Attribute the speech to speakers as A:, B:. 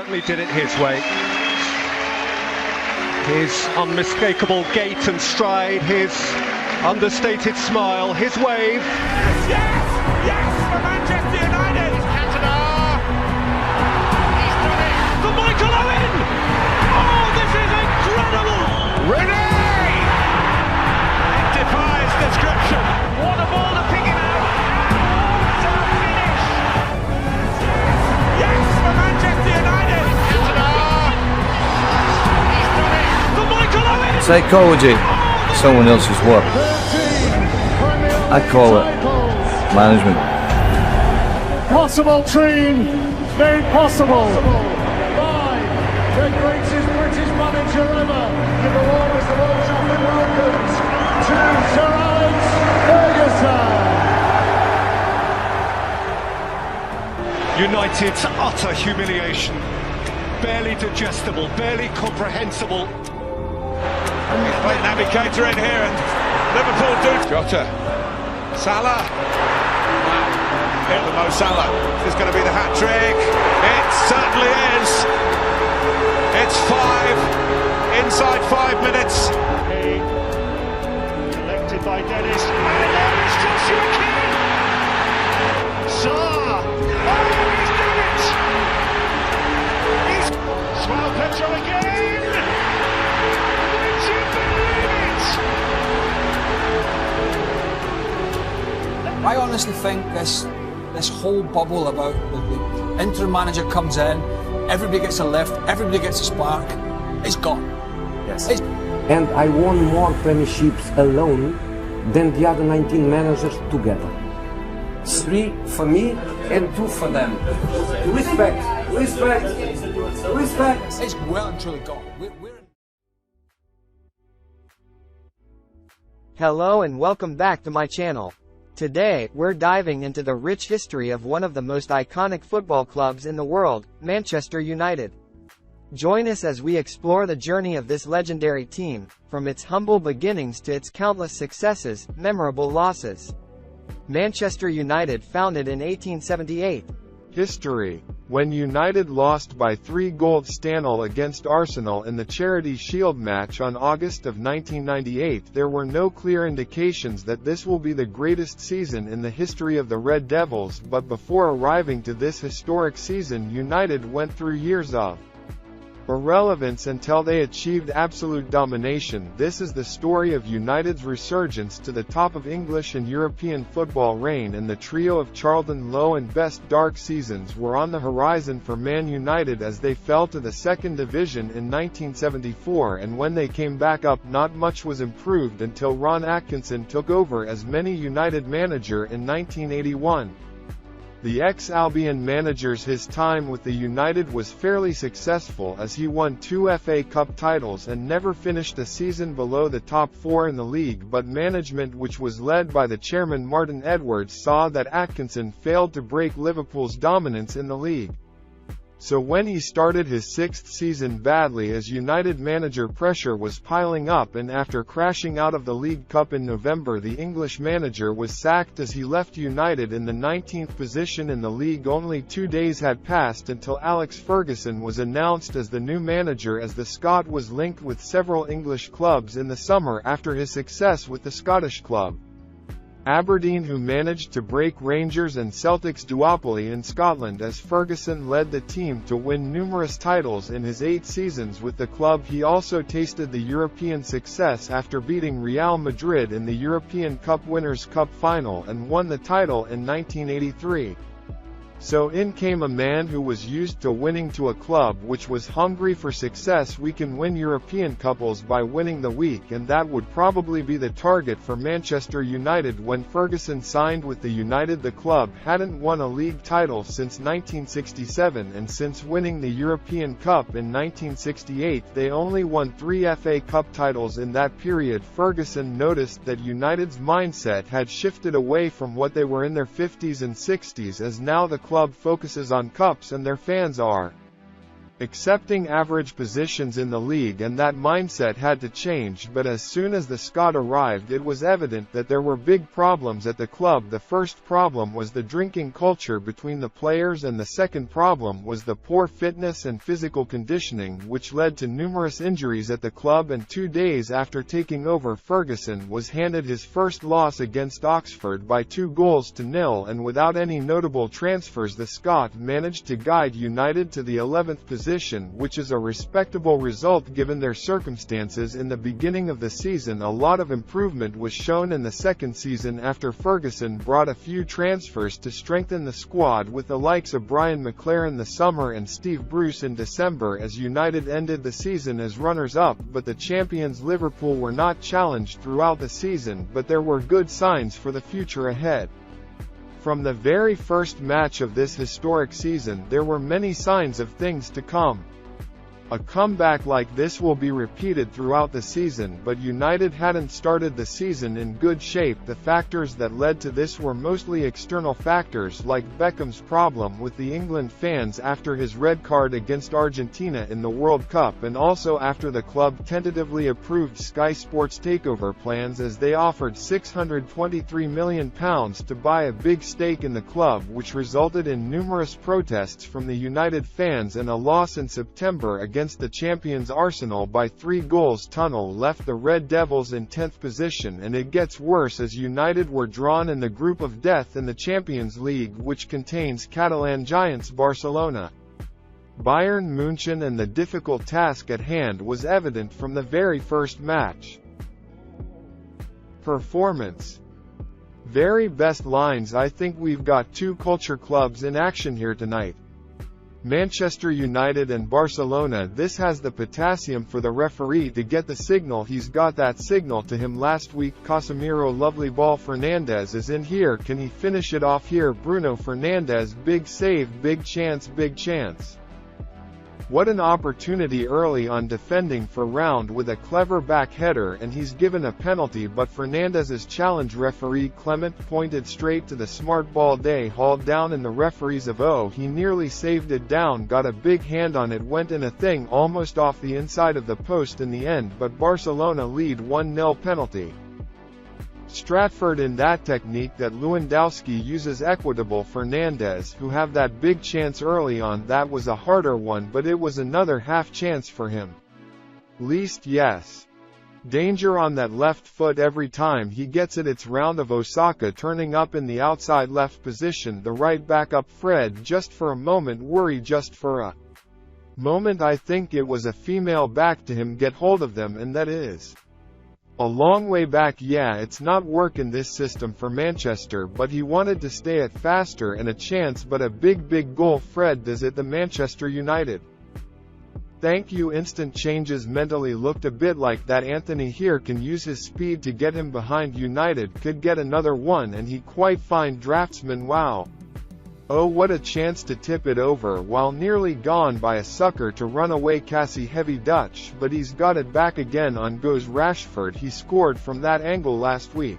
A: certainly did it his way. His unmistakable gait and stride, his understated smile, his wave.
B: Yes, yes, yes for Manchester United. Cantona. He's done it. For Michael Owen. Oh, this is incredible. Renee. It defies description. What a ball to pick him out. And what a finish. Yes for Manchester United. Cantona. He's done it. For Michael Owen.
C: Psychology, someone else's work. I call it management.
D: Possible dream made possible by the greatest British manager ever. Give the warmest of all chocolate welcomes to Sir Alex Ferguson.
A: United's utter humiliation. Barely digestible, barely comprehensible.
B: He's played Navigator in here and Liverpool do. Jota. Salah. Wow. Hit the Mo Salah. This is going to be the hat-trick. It certainly is. It's 5. Inside 5 minutes. Collected by Dennis. And there is Joshua King. Saar. Oh, he's done it. He's Swell Petro again. Would you believe it?
E: I honestly think this whole bubble about the interim manager comes in, everybody gets a lift, everybody gets a spark, it's gone.
C: Yes.
F: And I won more premierships alone than the other 19 managers together. 3 for me and 2 for them. Respect, respect, respect.
E: It's well and truly gone.
G: Hello and welcome back to my channel. Today, we're diving into the rich history of one of the most iconic football clubs in the world, Manchester United. Join us as we explore the journey of this legendary team, from its humble beginnings to its countless successes, memorable losses. Manchester United, founded in 1878.
H: History. When United lost by 3-goal Stanley against Arsenal in the Charity Shield match on August of 1998, there were no clear indications that this will be the greatest season in the history of the Red Devils, but before arriving to this historic season, United went through years of irrelevance until they achieved absolute domination. This is the story of United's resurgence to the top of English and European football reign, and the trio of Charlton low and best dark seasons were on the horizon for Man United as they fell to the second division in 1974, and when they came back up not much was improved until Ron Atkinson took over as Man United manager in 1981. The ex-Albion manager's his time with the United was fairly successful as he won 2 FA Cup titles and never finished a season below the top 4 in the league, but management, which was led by the chairman Martin Edwards, saw that Atkinson failed to break Liverpool's dominance in the league. So when he started his 6th season badly as United manager, pressure was piling up, and after crashing out of the League Cup in November, the English manager was sacked as he left United in the 19th position in the league. Only 2 days had passed until Alex Ferguson was announced as the new manager, as the Scot was linked with several English clubs in the summer after his success with the Scottish club Aberdeen, who managed to break Rangers and Celtic's duopoly in Scotland as Ferguson led the team to win numerous titles in his 8 seasons with the club. He also tasted the European success after beating Real Madrid in the European Cup Winners' Cup final and won the title in 1983. So in came a man who was used to winning to a club which was hungry for success. We can win European couples by winning the week, and that would probably be the target for Manchester United. When Ferguson signed with the United, the club hadn't won a league title since 1967, and since winning the European Cup in 1968 they only won 3 FA Cup titles in that period. Ferguson noticed that United's mindset had shifted away from what they were in their 50s and 60s, as now the club focuses on cups and their fans are accepting average positions in the league, and that mindset had to change. But as soon as the squad arrived, it was evident that there were big problems at the club. The first problem was the drinking culture between the players, and the second problem was the poor fitness and physical conditioning, which led to numerous injuries at the club. And 2 days after taking over, Ferguson was handed his first loss against Oxford by 2-0, and without any notable transfers, the Scot managed to guide United to the 11th position, which is a respectable result given their circumstances in the beginning of the season. A lot of improvement was shown in the second season after Ferguson brought a few transfers to strengthen the squad, with the likes of Brian McLaren the summer and Steve Bruce in December, as United ended the season as runners-up. But the champions Liverpool were not challenged throughout the season, but there were good signs for the future ahead. From the very first match of this historic season, there were many signs of things to come. A comeback like this will be repeated throughout the season, but United hadn't started the season in good shape. The factors that led to this were mostly external factors, like Beckham's problem with the England fans after his red card against Argentina in the World Cup, and also after the club tentatively approved Sky Sports takeover plans, as they offered £623 million to buy a big stake in the club, which resulted in numerous protests from the United fans, and a loss in September against the champions Arsenal by 3-0. Tunnel left the Red Devils in 10th position, and it gets worse as United were drawn in the group of death in the Champions League, which contains Catalan giants Barcelona, Bayern München, and the difficult task at hand was evident from the very first match. Performance. Very best lines. I think we've got two culture clubs in action here tonight. Manchester United and Barcelona. This has the potassium for the referee to get the signal. He's got that signal to him last week. Casemiro, lovely ball. Fernandes is in here. Can he finish it off here? Bruno Fernandes, big save, big chance, big chance. What an opportunity early on, defending for Round with a clever back header, and he's given a penalty, but Fernandes's challenge, referee Clement, pointed straight to the smart ball. Day hauled down, and the referees of he nearly saved it down, got a big hand on it, went in a thing almost off the inside of the post in the end, but Barcelona lead 1-0. Penalty. Stratford in that technique that Lewandowski uses. Equitable. Fernandes, who have that big chance early on. That was a harder one, but it was another half chance for him. Least, yes. Danger on that left foot every time he gets it. It's Round of Osaka turning up in the outside left position. The right back up. Fred, just for a moment worry, just for a moment I think it was a female back to him, get hold of them, and that is a long way back. Yeah, it's not working this system for Manchester, but he wanted to stay at faster and a chance, but a big goal. Fred does it. The Manchester United. Thank you. Instant changes. Mentally looked a bit like that. Anthony here can use his speed to get him behind. United could get another one, and he quite fine. Draftsman, wow. Oh, what a chance to tip it over while nearly gone by a sucker to run away. Cassie, heavy Dutch, but he's got it back again. On goes Rashford. He scored from that angle last week.